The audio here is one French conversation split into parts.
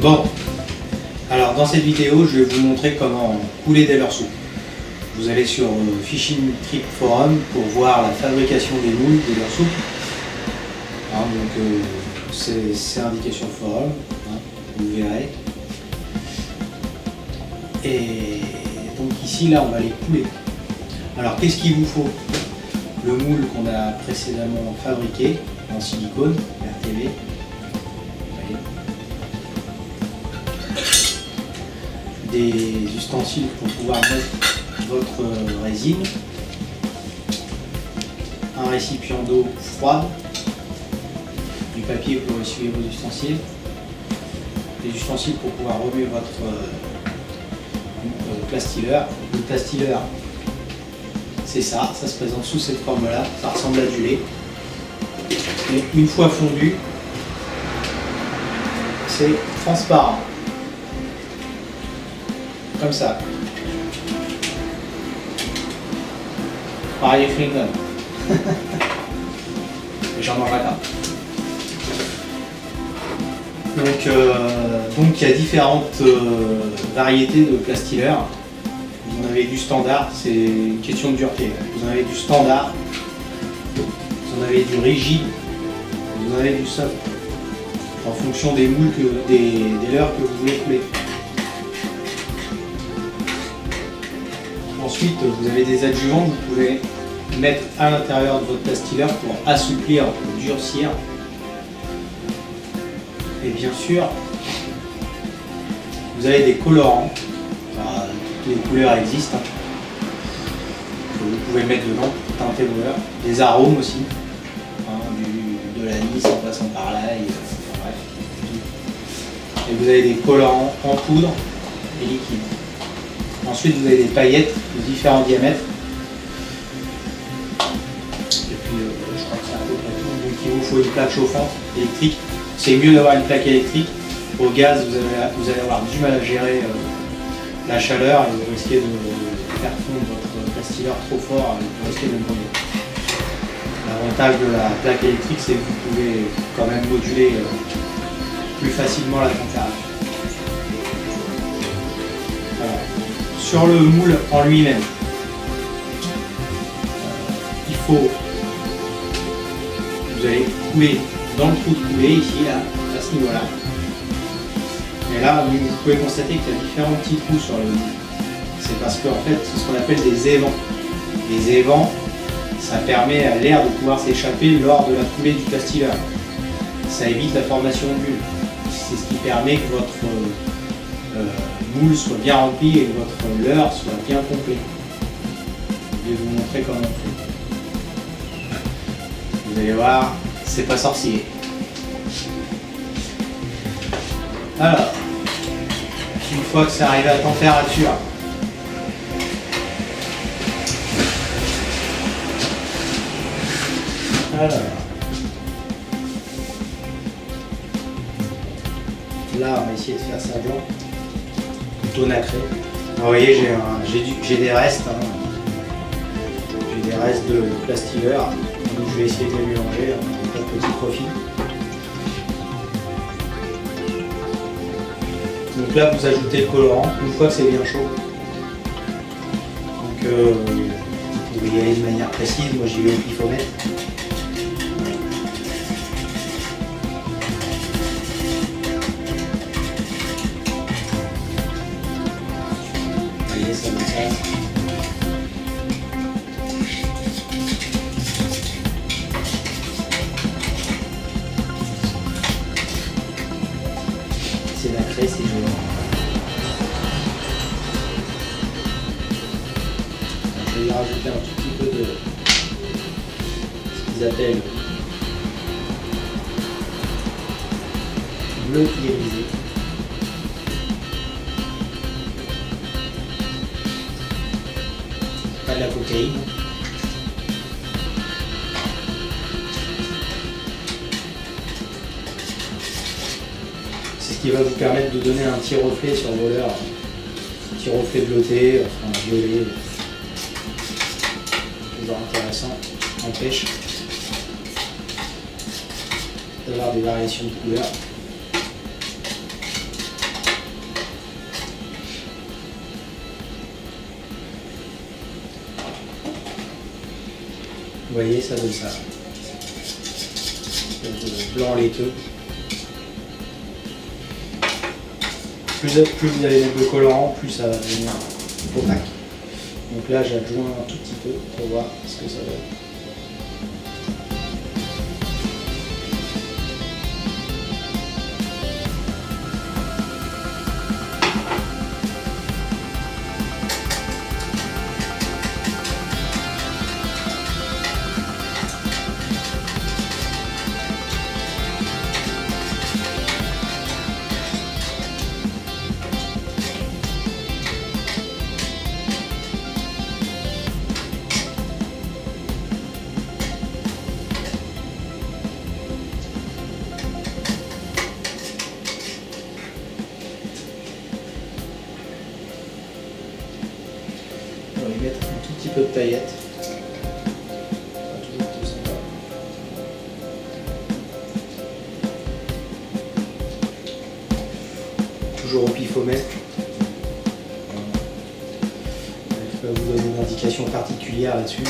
Bon, alors dans cette vidéo, je vais vous montrer comment couler des leurres souples. Vous allez sur Fishing Trip Forum pour voir la fabrication des moules des leurres souples. Hein, donc c'est indiqué sur le forum, hein, vous verrez. Et donc ici, là, on va les couler. Alors qu'est-ce qu'il vous faut? Le moule qu'on a précédemment fabriqué en silicone, RTV. Des ustensiles pour pouvoir mettre votre résine, un récipient d'eau froide, du papier pour essuyer vos ustensiles, des ustensiles pour pouvoir remuer votre plastilleur. Le plastilleur, c'est ça se présente sous cette forme-là, ça ressemble à du lait. Mais une fois fondu, c'est transparent. Comme ça. Pareil Klingon. J'en aurai pas. Donc il y a différentes variétés de plastilleurs. Vous en avez du standard, c'est une question de dureté. Vous en avez du standard, vous en avez du rigide, vous en avez du soft, en fonction des moules, des leurres que vous voulez couler. Ensuite, vous avez des adjuvants que vous pouvez mettre à l'intérieur de votre plastilleur pour assouplir, pour durcir. Et bien sûr, vous avez des colorants. Alors, toutes les couleurs existent, que vous pouvez mettre dedans pour teinter vos leurres. Des arômes aussi, hein, de l'anis en passant par l'ail. Bref. Et vous avez des colorants en poudre et liquide. Ensuite, vous avez des paillettes de différents diamètres. Et puis, je crois que c'est à peu près tout. Donc, il vous faut une plaque chauffante électrique. C'est mieux d'avoir une plaque électrique. Au gaz, vous allez avoir du mal à gérer la chaleur et vous risquez de faire fondre votre plastilleur trop fort et vous risquez de brûler. L'avantage de la plaque électrique, c'est que vous pouvez quand même moduler plus facilement la température. Voilà. Sur le moule en lui-même, il faut, vous allez couler dans le trou de coulée ici, là, à ce niveau-là. Et là, vous pouvez constater qu'il y a différents petits trous sur le moule. C'est parce qu'en fait, c'est ce qu'on appelle des évents. Les évents, ça permet à l'air de pouvoir s'échapper lors de la coulée du plastilleur. Ça évite la formation de bulles. C'est ce qui permet que votre moule soit bien rempli et que votre leurre soit bien complet. Je vais vous montrer comment on fait. Vous allez voir, c'est pas sorcier. Alors, une fois que c'est arrivé à température, alors, là on va essayer de faire ça blanc. Plutôt nacré. Vous voyez, j'ai des restes, hein. J'ai des restes de plastilleur, donc je vais essayer de les mélanger, hein, pas de petit profil. Donc là, vous ajoutez le colorant une fois que c'est bien chaud. Donc vous pouvez y aller de manière précise, moi j'y vais au pifomètre. Ça comme ça. C'est nacré, c'est joli. Je vais y rajouter un tout petit peu de ce qu'ils appellent bleu irisé. Pas de la cocaïne. C'est ce qui va vous permettre de donner un petit reflet sur vos leurres, un petit reflet bleuté, enfin violet, toujours intéressant en pêche. d'avoir des variations de couleurs. voyez, ça donne ça. De blanc laiteux. Plus vous allez mettre de colorant, plus ça va devenir opaque. Donc là, j'adjoins un tout petit peu pour voir ce que ça donne. On va y mettre un tout petit peu de paillettes. Pas toujours tout sympa. Toujours au pifomètre. Je ne peux pas vous donner d'indication particulière là-dessus.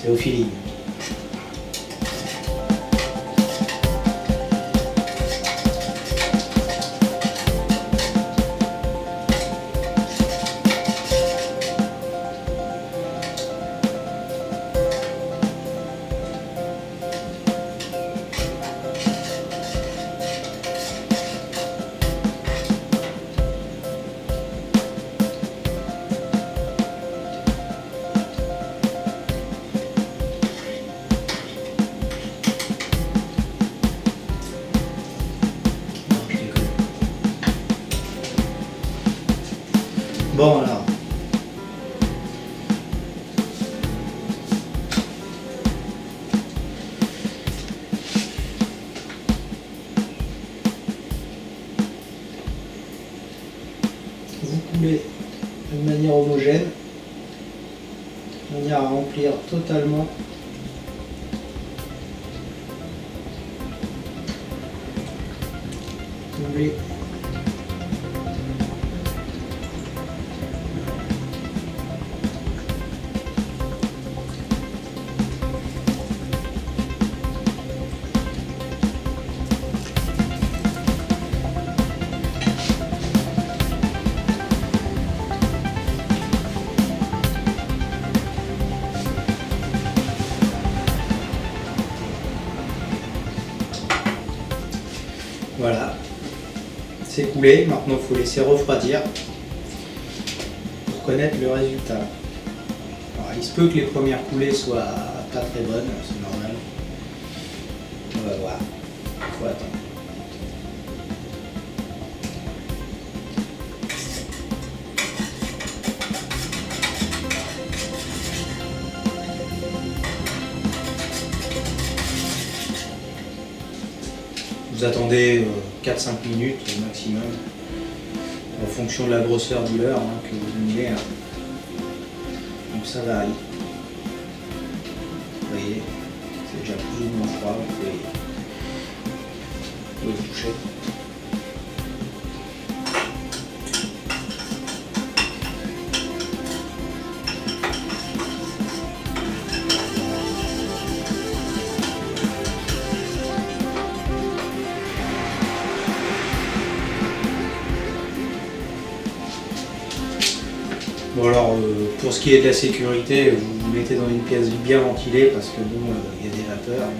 C'est au feeling. Bon alors. Vous coulez de manière homogène, de manière à remplir totalement le blé. Voilà, c'est coulé. Maintenant, il faut laisser refroidir pour connaître le résultat. Alors, il se peut que les premières coulées soient pas très bonnes, c'est normal. On va voir, il faut attendre. Vous attendez 4-5 minutes au maximum, en fonction de la grosseur du leurre que vous mettez. Donc ça varie. Vous voyez, c'est déjà plus ou moins froid, vous pouvez le toucher. Bon alors, pour ce qui est de la sécurité, vous vous mettez dans une pièce bien ventilée parce que bon, il y a des vapeurs,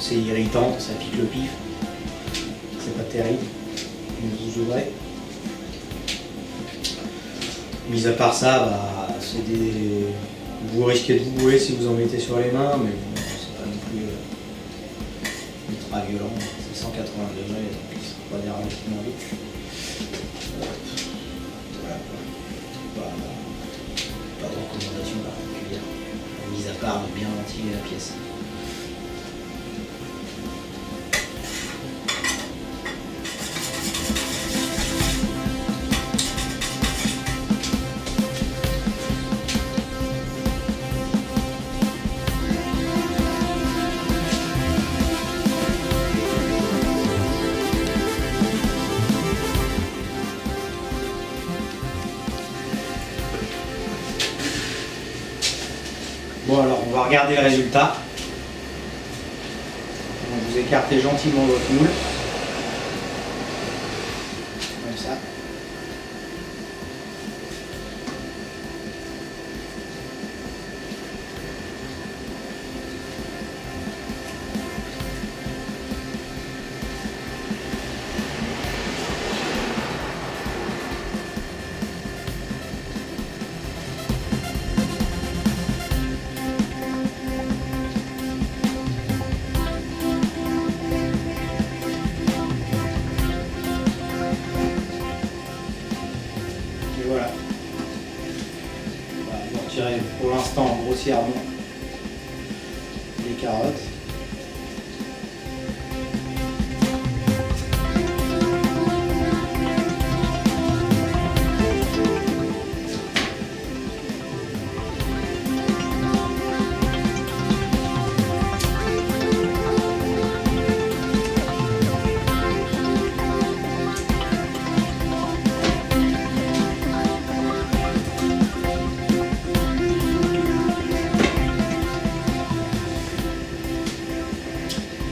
c'est irritant, ça pique le pif, c'est pas terrible, vous ouvrez. Mis à part ça, bah, vous risquez de vous brûler si vous en mettez sur les mains, mais bon, c'est pas non plus ultra violent, c'est 180 degrés, donc ça ne va pas déranger tellement vite. Pas de recommandation particulière, mis à part de bien ventiler la pièce. Bon, alors on va regarder le résultat. Donc, vous écartez gentiment votre moule. Comme ça. Et voilà. Voilà, vous retirez pour l'instant grossièrement les carottes.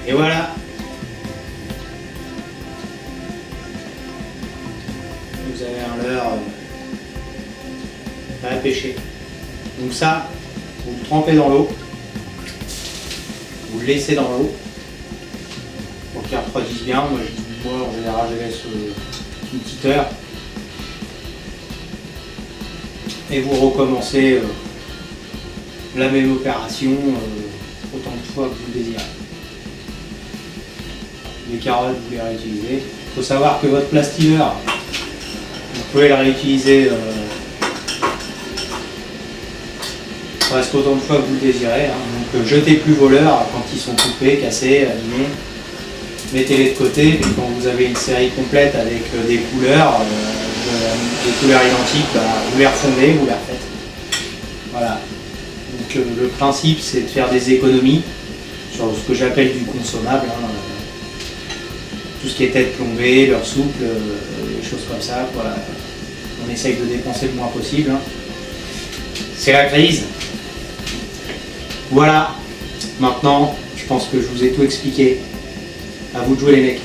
Et voilà. Vous avez un leurre très pêché. Donc ça, vous le trempez dans l'eau. Vous le laissez dans l'eau pour qu'il refroidisse bien. Moi en général je laisse une petite heure. Et vous recommencez la même opération autant de fois que vous le désirez. Les carottes, vous les réutilisez. Il faut savoir que votre plastileur, vous pouvez le réutiliser presque autant de fois que vous le désirez. Donc jetez plus vos leurres quand ils sont coupés, cassés, abîmés. Mettez-les de côté, et quand vous avez une série complète avec des couleurs identiques, vous les refondez, vous les refaites. Voilà. Donc le principe, c'est de faire des économies sur ce que j'appelle du consommable. Tout ce qui est tête plombée, beurre souple, des choses comme ça. Voilà. On essaye de dépenser le moins possible. C'est la crise. Voilà. Maintenant, je pense que je vous ai tout expliqué. À vous de jouer les mecs.